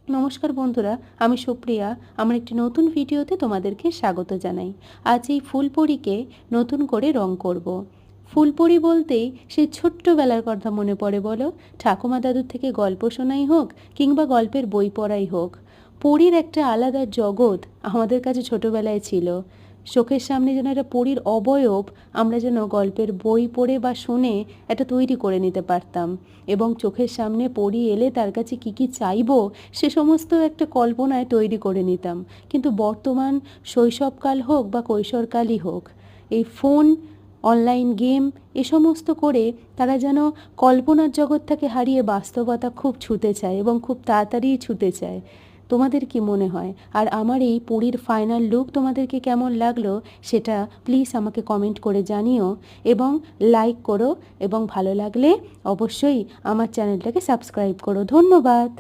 নমস্কার বন্ধুরা, আমি সুপ্রিয়া। আমার একটি নতুন ভিডিওতে তোমাদেরকে স্বাগত জানাই। আজ এই ফুলপরীকে নতুন করে রং করব। ফুলপরী বলতেই সেই ছোট্টবেলার কথা মনে পড়ে বলো। ঠাকুমা দাদুর থেকে গল্প শোনাই হোক কিংবা গল্পের বই পড়াই হোক, পরীর একটা আলাদা জগৎ আমাদের কাছে ছোটবেলায় ছিল। চোখের সামনে যেন একটা পরীর অবয়ব আমরা যেন গল্পের বই পড়ে বা শুনে একটা তৈরি করে নিতে পারতাম, এবং চোখের সামনে পরী এলে তার কাছে কী কী চাইবো সে সমস্ত একটা কল্পনায় তৈরি করে নিতাম। কিন্তু বর্তমান শৈশবকাল হোক বা কৈশোরকালই হোক, এই ফোন, অনলাইন গেম এ সমস্ত করে তারা যেন কল্পনার জগৎ থেকে হারিয়ে বাস্তবতা খুব ছুঁতে চায় এবং খুব তাড়াতাড়ি ছুঁতে চায়। তোমাদের কি মনে হয়? আর আমার এই পরীর ফাইনাল লুক তোমাদেরকে কেমন লাগলো সেটা প্লিজ আমাকে কমেন্ট করে জানিও, এবং লাইক করো, এবং ভালো লাগলে অবশ্যই আমার চ্যানেলটাকে সাবস্ক্রাইব করো। ধন্যবাদ।